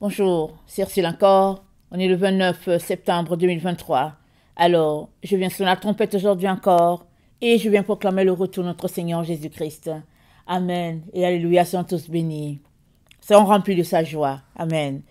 Bonjour, c'est Ursule encore. On est le 29 septembre 2023. Alors, je viens sonner la trompette aujourd'hui encore et je viens proclamer le retour de notre Seigneur Jésus-Christ. Amen et alléluia, sont tous bénis. Soyons remplis de sa joie. Amen.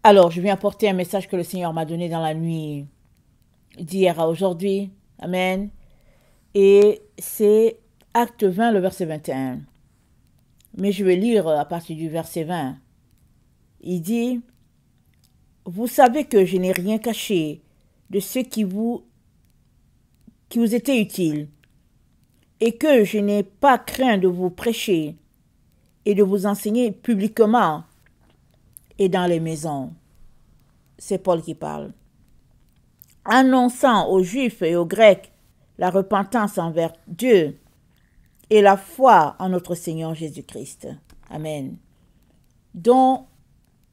Alors, je viens apporter un message que le Seigneur m'a donné dans la nuit d'hier à aujourd'hui. Amen. Et c'est Acte 20, le verset 21. Mais je vais lire à partir du verset 20. Il dit, « Vous savez que je n'ai rien caché de ce qui vous était utile, et que je n'ai pas craint de vous prêcher et de vous enseigner publiquement et dans les maisons. » C'est Paul qui parle. Annonçant aux Juifs et aux Grecs la repentance envers Dieu et la foi en notre Seigneur Jésus-Christ. Amen. Donc,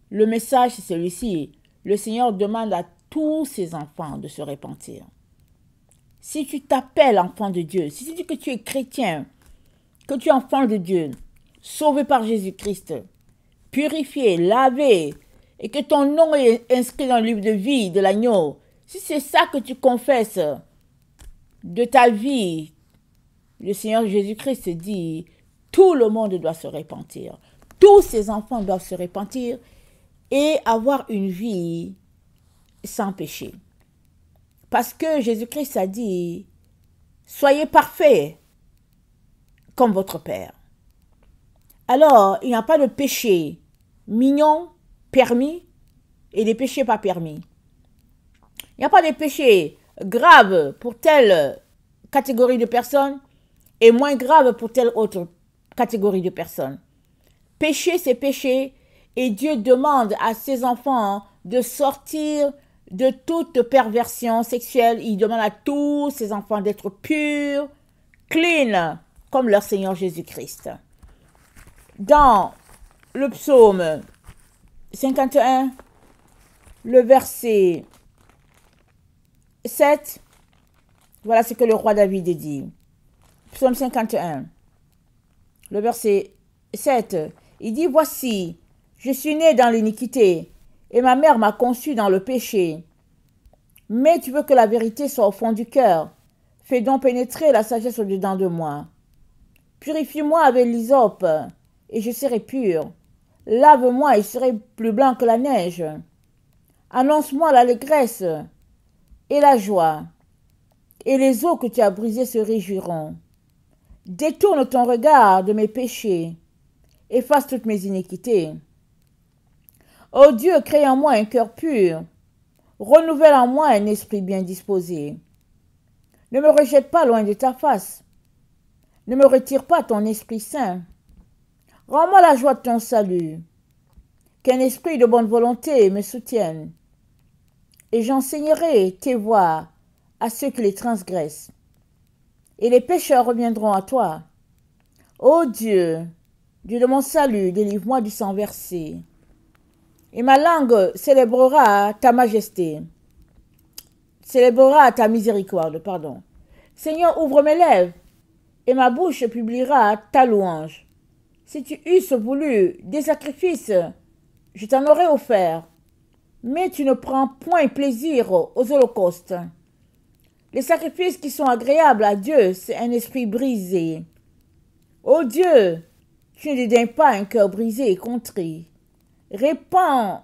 le message, c'est celui-ci. Le Seigneur demande à tous ses enfants de se repentir. Si tu t'appelles enfant de Dieu, si tu dis que tu es chrétien, que tu es enfant de Dieu, sauvé par Jésus-Christ, purifié, lavé, et que ton nom est inscrit dans le livre de vie de l'agneau, si c'est ça que tu confesses de ta vie, le Seigneur Jésus-Christ dit, tout le monde doit se repentir. Tous ses enfants doivent se repentir et avoir une vie sans péché. Parce que Jésus-Christ a dit, soyez parfaits comme votre Père. Alors, il n'y a pas de péché mignon, permis, et des péchés pas permis. Il n'y a pas de péché grave pour telle catégorie de personnes et moins grave pour telle autre catégorie de personnes. Péché, c'est péché. Et Dieu demande à ses enfants de sortir de toute perversion sexuelle. Il demande à tous ses enfants d'être purs, clean, comme leur Seigneur Jésus-Christ. Dans le psaume 51, le verset 7, voilà ce que le roi David dit. Psaume 51, le verset 7, il dit « Voici, je suis né dans l'iniquité, et ma mère m'a conçu dans le péché. Mais tu veux que la vérité soit au fond du cœur. Fais donc pénétrer la sagesse au-dedans de moi. Purifie-moi avec l'hysope, et je serai pur. Lave-moi, et je serai plus blanc que la neige. Annonce-moi l'allégresse et la joie, et les eaux que tu as brisées se réjouiront. Détourne ton regard de mes péchés, efface toutes mes iniquités. Ô Dieu, crée en moi un cœur pur, renouvelle en moi un esprit bien disposé. Ne me rejette pas loin de ta face, ne me retire pas ton Esprit Saint. Rends-moi la joie de ton salut, qu'un esprit de bonne volonté me soutienne, et j'enseignerai tes voies à ceux qui les transgressent, et les pécheurs reviendront à toi. Ô Dieu, Dieu de mon salut, délivre-moi du sang versé. Et ma langue célébrera ta majesté, célébrera ta miséricorde, pardon. Seigneur, ouvre mes lèvres, et ma bouche publiera ta louange. Si tu eusses voulu des sacrifices, je t'en aurais offert, mais tu ne prends point plaisir aux holocaustes. Les sacrifices qui sont agréables à Dieu, c'est un esprit brisé. Ô Dieu, tu ne dédaignes pas un cœur brisé et contrit. Répands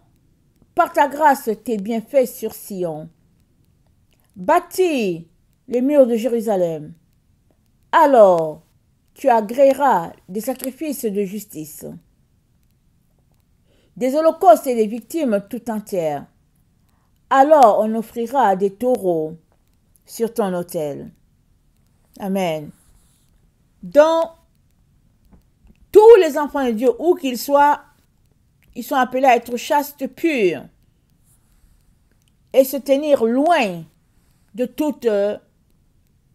par ta grâce tes bienfaits sur Sion. Bâtis les murs de Jérusalem. Alors tu agréeras des sacrifices de justice, des holocaustes et des victimes tout entières. Alors on offrira des taureaux sur ton autel. Amen. Donc, tous les enfants de Dieu, où qu'ils soient, ils sont appelés à être chastes, purs, et se tenir loin de toute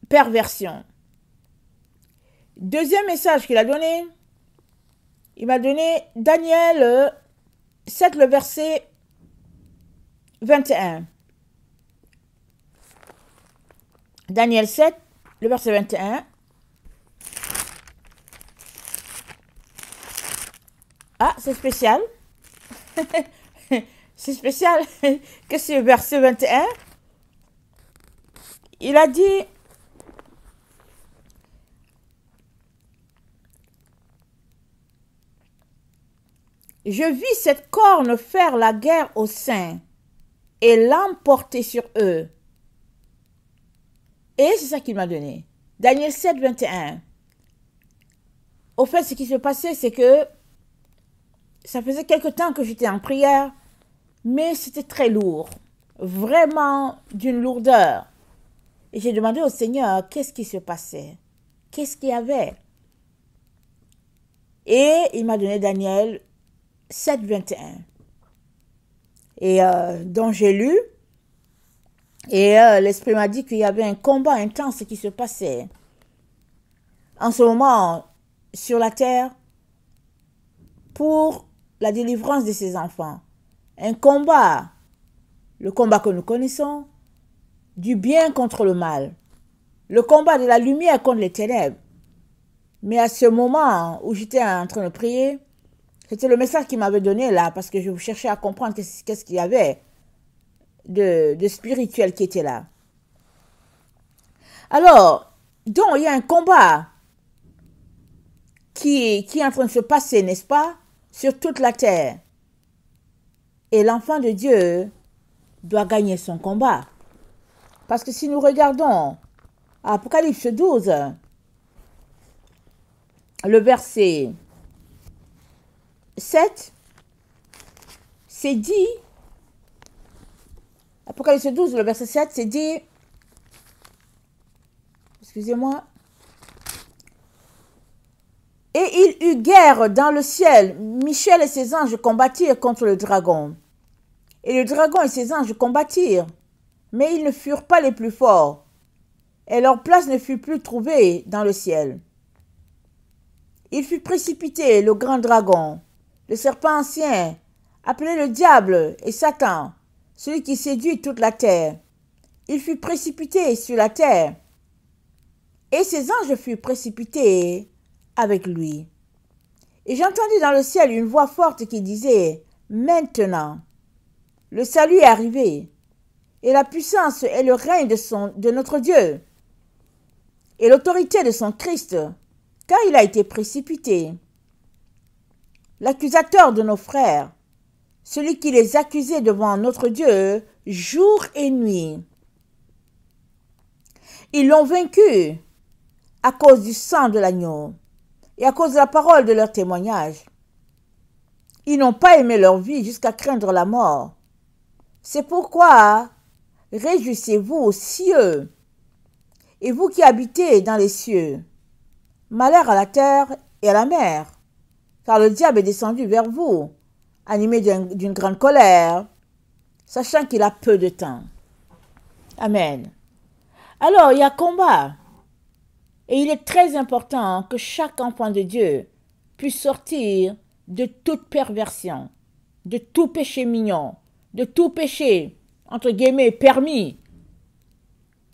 perversion. Deuxième message qu'il a donné, il m'a donné Daniel 7, le verset 21. Daniel 7, le verset 21. Ah, c'est spécial. c'est spécial que ce verset 21, il a dit, je vis cette corne faire la guerre aux saints et l'emporter sur eux. Et c'est ça qu'il m'a donné. Daniel 7, 21. Au fait, ce qui se passait, c'est que ça faisait quelque temps que j'étais en prière, mais c'était très lourd. Vraiment d'une lourdeur. Et j'ai demandé au Seigneur, qu'est-ce qui se passait? Qu'est-ce qu'il y avait? Et il m'a donné Daniel 7, 21. Et dont j'ai lu. Et l'Esprit m'a dit qu'il y avait un combat intense qui se passait. En ce moment, sur la terre, pour la délivrance de ses enfants. Un combat, le combat que nous connaissons, du bien contre le mal. Le combat de la lumière contre les ténèbres. Mais à ce moment où j'étais en train de prier, c'était le message qu'il m'avait donné là, parce que je cherchais à comprendre qu'est-ce qu'il y avait de spirituel qui était là. Alors, donc il y a un combat qui est en train de se passer, n'est-ce pas, sur toute la terre. Et l'enfant de Dieu doit gagner son combat. Parce que si nous regardons Apocalypse 12, le verset 7, c'est dit, Apocalypse 12, le verset 7, c'est dit, excusez-moi, et il eut guerre dans le ciel. Michel et ses anges combattirent contre le dragon. Et le dragon et ses anges combattirent, mais ils ne furent pas les plus forts, et leur place ne fut plus trouvée dans le ciel. Il fut précipité, le grand dragon, le serpent ancien, appelé le diable et Satan, celui qui séduit toute la terre. Il fut précipité sur la terre, et ses anges furent précipités avec lui. Et j'entendis dans le ciel une voix forte qui disait, « Maintenant, le salut est arrivé, et la puissance et le règne de notre Dieu, et l'autorité de son Christ, car il a été précipité. L'accusateur de nos frères, celui qui les accusait devant notre Dieu jour et nuit. Ils l'ont vaincu à cause du sang de l'agneau et à cause de la parole de leur témoignage. Ils n'ont pas aimé leur vie jusqu'à craindre la mort. C'est pourquoi réjouissez-vous, cieux, et vous qui habitez dans les cieux. Malheur à la terre et à la mer, car le diable est descendu vers vous, animé d'une grande colère, sachant qu'il a peu de temps. Amen. Alors, il y a combat. Et il est très important que chaque enfant de Dieu puisse sortir de toute perversion, de tout péché mignon, de tout péché, entre guillemets, permis.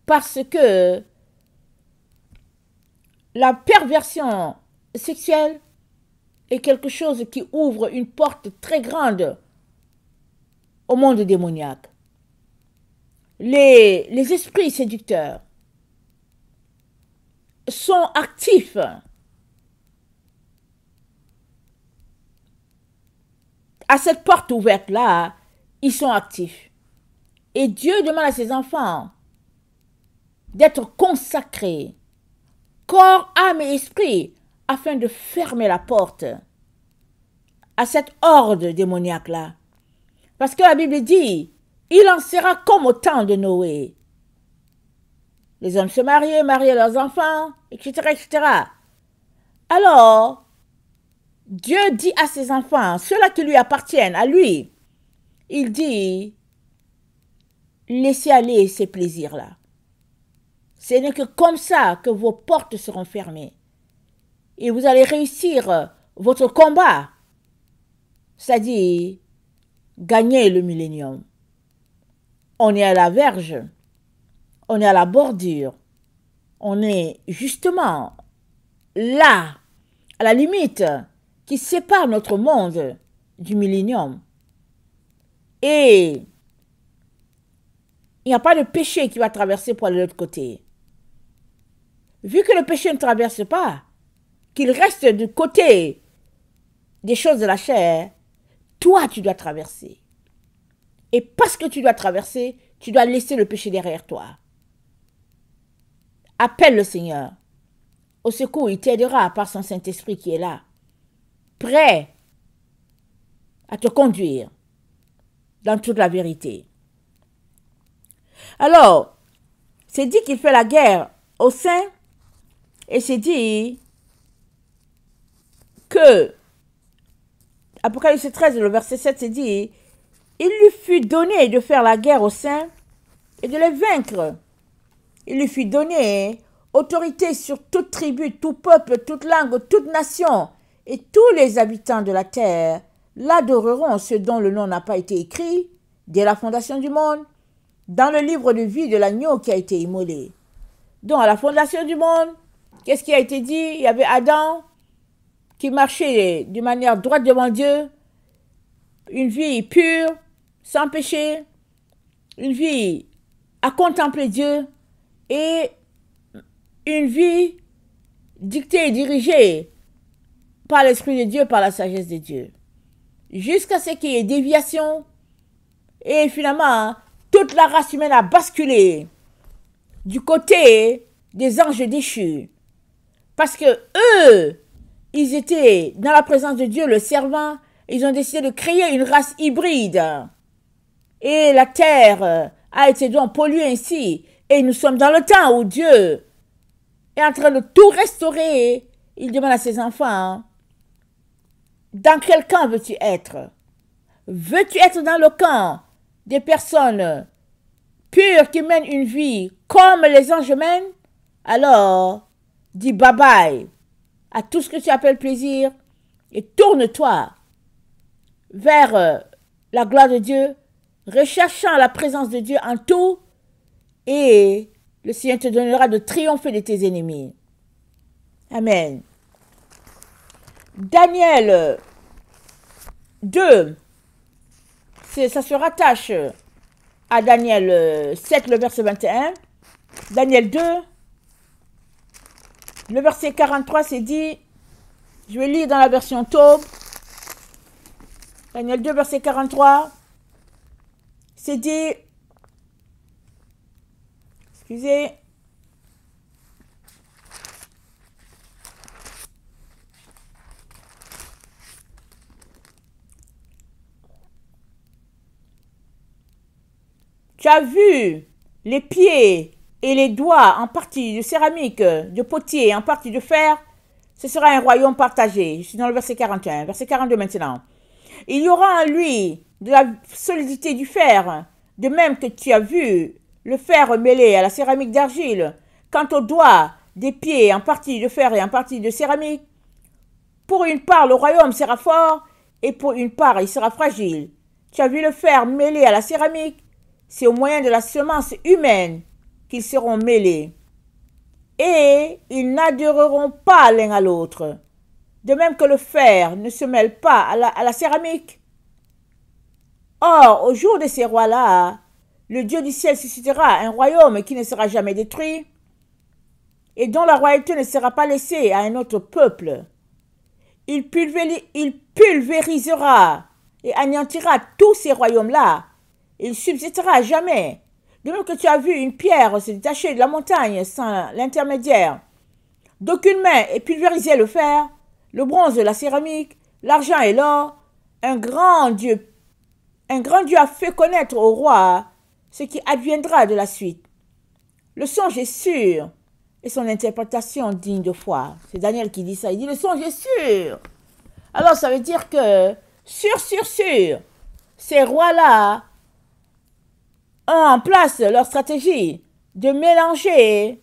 Parce que la perversion sexuelle est quelque chose qui ouvre une porte très grande au monde démoniaque. Les esprits séducteurs sont actifs à cette porte ouverte-là, ils sont actifs. Et Dieu demande à ses enfants d'être consacrés, corps, âme et esprit, afin de fermer la porte à cette horde démoniaque-là. Parce que la Bible dit, il en sera comme au temps de Noé. Les hommes se mariaient leurs enfants, etc., etc. Alors, Dieu dit à ses enfants, ceux-là qui lui appartiennent, à lui, il dit, laissez aller ces plaisirs-là. Ce n'est que comme ça que vos portes seront fermées. Et vous allez réussir votre combat, c'est-à-dire gagner le millénium. On est à la verge, on est à la bordure, on est justement là, à la limite qui sépare notre monde du millénium. Et il n'y a pas de péché qui va traverser pour aller de l'autre côté. Vu que le péché ne traverse pas, qu'il reste du côté des choses de la chair, toi tu dois traverser. Et parce que tu dois traverser, tu dois laisser le péché derrière toi. Appelle le Seigneur. Au secours, il t'aidera par son Saint-Esprit qui est là, prêt à te conduire dans toute la vérité. Alors, c'est dit qu'il fait la guerre aux saints, et c'est dit que, Apocalypse 13, le verset 7, c'est dit, il lui fut donné de faire la guerre aux saints et de les vaincre. Il lui fut donné autorité sur toute tribu, tout peuple, toute langue, toute nation, et tous les habitants de la terre l'adoreront, ceux dont le nom n'a pas été écrit dès la fondation du monde, dans le livre de vie de l'agneau qui a été immolé. Donc, à la fondation du monde, qu'est-ce qui a été dit? Il y avait Adam qui marchait d'une manière droite devant Dieu, une vie pure, sans péché, une vie à contempler Dieu et une vie dictée et dirigée par l'Esprit de Dieu, par la sagesse de Dieu. Jusqu'à ce qu'il y ait déviation et finalement, toute la race humaine a basculé du côté des anges déchus. Parce que eux, ils étaient dans la présence de Dieu, le servant, ils ont décidé de créer une race hybride. Et la terre a été donc polluée ainsi. Et nous sommes dans le temps où Dieu est en train de tout restaurer. Il demande à ses enfants, dans quel camp veux-tu être? Veux-tu être dans le camp des personnes pures qui mènent une vie comme les anges mènent? Alors, dis bye bye à tout ce que tu appelles plaisir et tourne-toi vers la gloire de Dieu, recherchant la présence de Dieu en tout, et le Seigneur te donnera de triompher de tes ennemis. Amen. Daniel 2, ça se rattache à Daniel 7, le verset 21. Daniel 2, le verset 43, c'est dit, je vais lire dans la version Taube. Daniel 2, verset 43, c'est dit, excusez, tu as vu les pieds et les doigts en partie de céramique, de potier, en partie de fer, ce sera un royaume partagé. Je suis dans le verset 41, verset 42 maintenant. Il y aura en lui de la solidité du fer, de même que tu as vu le fer mêlé à la céramique d'argile. Quant aux doigts des pieds en partie de fer et en partie de céramique, pour une part le royaume sera fort et pour une part il sera fragile. Tu as vu le fer mêlé à la céramique, c'est au moyen de la semence humaine qu'ils seront mêlés. Et ils n'adhéreront pas l'un à l'autre. De même que le fer ne se mêle pas à la céramique. Or, au jour de ces rois-là, le Dieu du ciel suscitera un royaume qui ne sera jamais détruit et dont la royauté ne sera pas laissée à un autre peuple. Il pulvérisera et anéantira tous ces royaumes-là. Il subsistera à jamais. De même que tu as vu une pierre se détacher de la montagne sans l'intermédiaire d'aucune main et pulvériser le fer, le bronze, la céramique, l'argent et l'or, un grand Dieu a fait connaître au roi ce qui adviendra de la suite. Le songe est sûr et son interprétation digne de foi. C'est Daniel qui dit ça. Il dit le songe est sûr. Alors ça veut dire que sûr, ces rois-là ont en place leur stratégie de mélanger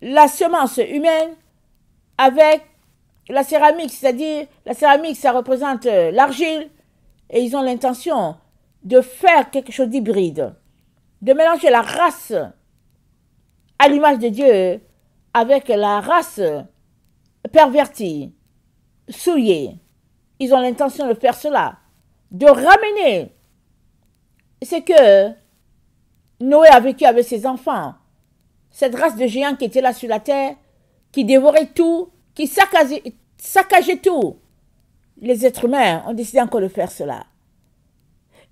la semence humaine avec la céramique, c'est-à-dire la céramique, ça représente l'argile, et ils ont l'intention de faire quelque chose d'hybride, de mélanger la race à l'image de Dieu avec la race pervertie, souillée. Ils ont l'intention de faire cela, de ramener c'est que Noé a vécu avec ses enfants. Cette race de géants qui était là sur la terre, qui dévorait tout, qui saccageait tout. Les êtres humains ont décidé encore de faire cela.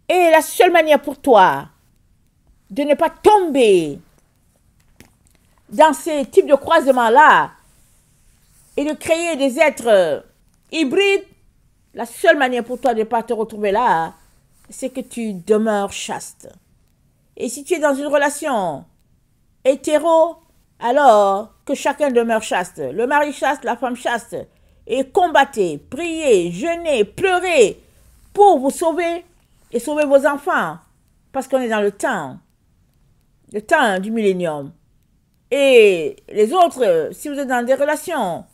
Et la seule manière pour toi de ne pas tomber dans ces types de croisements-là et de créer des êtres hybrides, la seule manière pour toi de ne pas te retrouver là, c'est que tu demeures chaste. Et si tu es dans une relation hétéro, alors que chacun demeure chaste. Le mari chaste, la femme chaste. Et combattez, priez, jeûnez, pleurez pour vous sauver et sauver vos enfants. Parce qu'on est dans le temps du millénium. Et les autres, si vous êtes dans des relations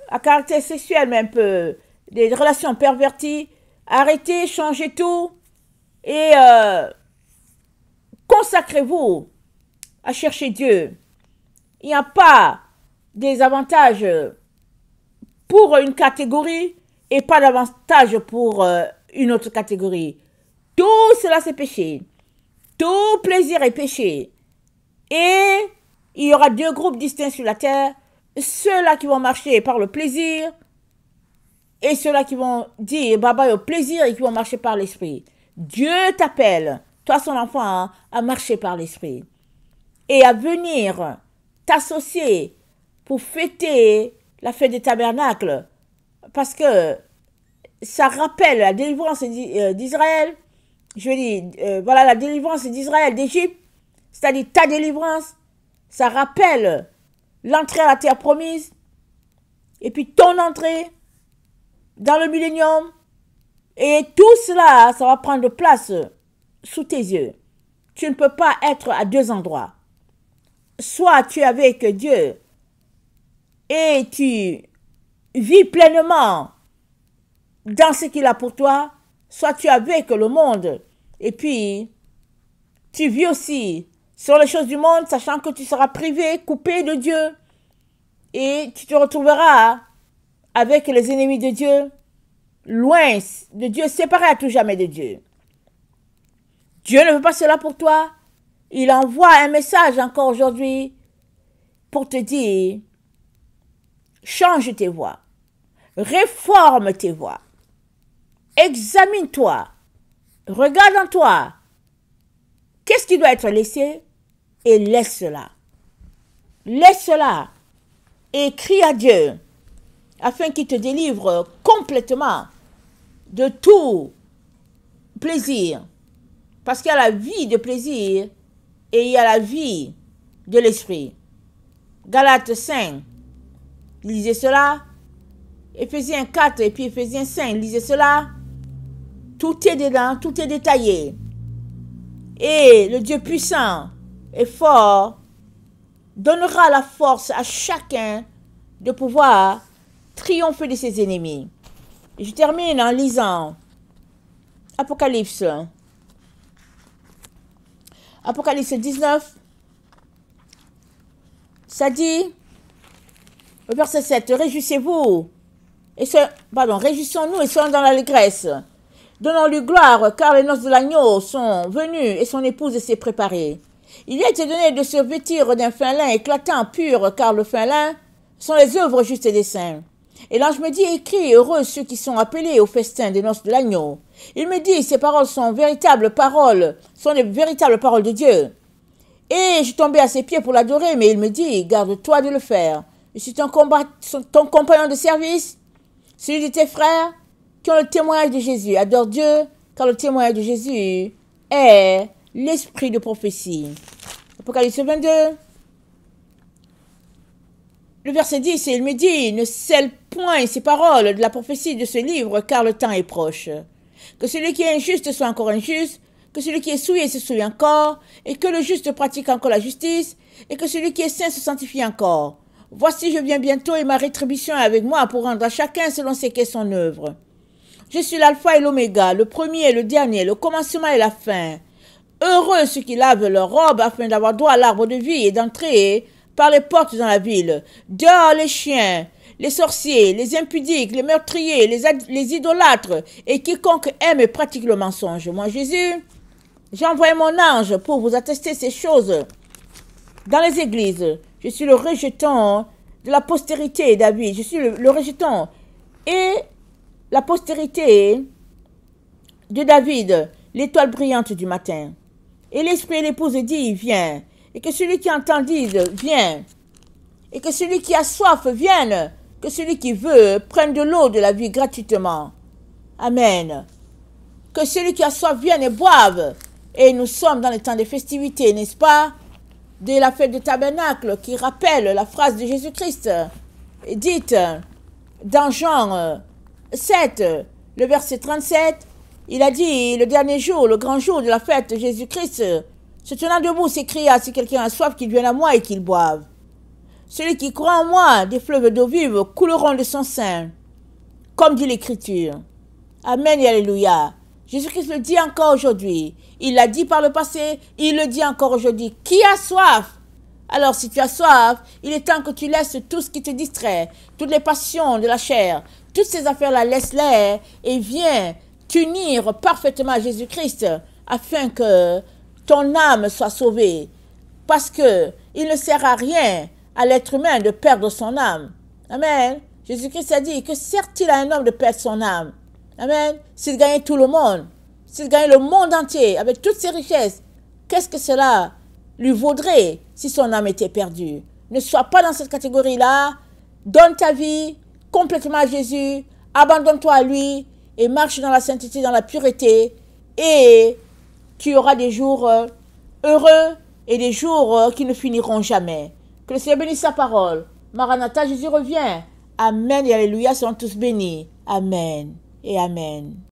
à caractère sexuel, mais un peu, des relations perverties, arrêtez, changez tout et consacrez-vous à chercher Dieu. Il n'y a pas des avantages pour une catégorie et pas d'avantages pour une autre catégorie. Tout cela c'est péché. Tout plaisir est péché. Et il y aura deux groupes distincts sur la terre. Ceux-là qui vont marcher par le plaisir et ceux-là qui vont dire bye bye au plaisir et qui vont marcher par l'esprit. Dieu t'appelle, toi son enfant, à marcher par l'esprit et à venir t'associer pour fêter la fête des tabernacles parce que ça rappelle la délivrance d'Israël. Je veux dire, voilà la délivrance d'Israël d'Égypte, c'est-à-dire ta délivrance. Ça rappelle l'entrée à la terre promise et puis ton entrée dans le millénium. Et tout cela, ça va prendre place sous tes yeux. Tu ne peux pas être à deux endroits. Soit tu es avec Dieu et tu vis pleinement dans ce qu'il a pour toi, soit tu es avec le monde et puis tu vis aussi sur les choses du monde, sachant que tu seras privé, coupé de Dieu et tu te retrouveras avec les ennemis de Dieu, loin de Dieu, séparé à tout jamais de Dieu. Dieu ne veut pas cela pour toi. Il envoie un message encore aujourd'hui pour te dire, change tes voies, réforme tes voies, examine-toi, regarde en toi, qu'est-ce qui doit être laissé et laisse cela. Laisse cela et crie à Dieu afin qu'il te délivre complètement de tout plaisir. Parce qu'il y a la vie de plaisir et il y a la vie de l'esprit. Galates 5, lisez cela. Éphésiens 4 et puis Éphésiens 5, lisez cela. Tout est dedans, tout est détaillé. Et le Dieu puissant et fort donnera la force à chacun de pouvoir triompher de ses ennemis. Et je termine en lisant Apocalypse. Apocalypse 19, ça dit, au verset 7, réjouissez-vous, réjouissons-nous et soyons dans l'allégresse. Donnons-lui gloire, car les noces de l'agneau sont venues et son épouse s'est préparée. Il a été donné de se vêtir d'un fin lin éclatant, pur, car le fin lin sont les œuvres justes des saints. Et l'ange me dit, écris, heureux ceux qui sont appelés au festin des noces de l'agneau. Il me dit, ces paroles sont les véritables paroles de Dieu. Et je tombais à ses pieds pour l'adorer, mais il me dit, garde-toi de le faire. Je suis ton compagnon de service, celui de tes frères qui ont le témoignage de Jésus. Adore Dieu, car le témoignage de Jésus est l'esprit de prophétie. Apocalypse 22. Le verset 10, il me dit, ne scelle point ces paroles de la prophétie de ce livre, car le temps est proche. Que celui qui est injuste soit encore injuste, que celui qui est souillé se souille encore, et que le juste pratique encore la justice, et que celui qui est saint se sanctifie encore. Voici, je viens bientôt, et ma rétribution est avec moi pour rendre à chacun selon ce qu'est son œuvre. Je suis l'alpha et l'oméga, le premier et le dernier, le commencement et la fin. Heureux ceux qui lavent leurs robes afin d'avoir droit à l'arbre de vie et d'entrer par les portes dans la ville. Dehors les chiens, les sorciers, les impudiques, les meurtriers, les idolâtres et quiconque aime et pratique le mensonge. Moi, Jésus, J'ai envoyé mon ange pour vous attester ces choses dans les églises. Je suis le rejeton de la postérité, David. Je suis le rejeton. Et la postérité de David, l'étoile brillante du matin. Et l'esprit et l'épouse dit, viens. Et que celui qui entend dise, viens. Et que celui qui a soif vienne. Que celui qui veut prenne de l'eau de la vie gratuitement. Amen. Que celui qui a soif vienne et boive. Et nous sommes dans les temps des festivités, n'est-ce pas? De la fête du tabernacle qui rappelle la phrase de Jésus-Christ. Dite dans Jean 7, le verset 37. Il a dit, le dernier jour, le grand jour de la fête de Jésus-Christ, se tenant debout, s'écria, si quelqu'un a soif, qu'il vienne à moi et qu'il boive. Celui qui croit en moi, des fleuves d'eau vive couleront de son sein, comme dit l'Écriture. Amen et Alléluia. Jésus-Christ le dit encore aujourd'hui. Il l'a dit par le passé, il le dit encore aujourd'hui. Qui a soif? Alors si tu as soif, il est temps que tu laisses tout ce qui te distrait, toutes les passions de la chair, toutes ces affaires-là, laisse-les et viens t'unir parfaitement à Jésus-Christ afin que ton âme soit sauvée. Parce que il ne sert à rien à l'être humain de perdre son âme. Amen. Jésus-Christ a dit que sert-il à un homme de perdre son âme? Amen. S'il gagnait tout le monde, s'il gagnait le monde entier avec toutes ses richesses, qu'est-ce que cela lui vaudrait si son âme était perdue? Ne sois pas dans cette catégorie-là. Donne ta vie complètement à Jésus. Abandonne-toi à lui et marche dans la sainteté, dans la pureté. Et tu auras des jours heureux et des jours qui ne finiront jamais. Que le Seigneur bénisse sa parole. Maranatha, Jésus revient. Amen et Alléluia, sont tous bénis. Amen et Amen.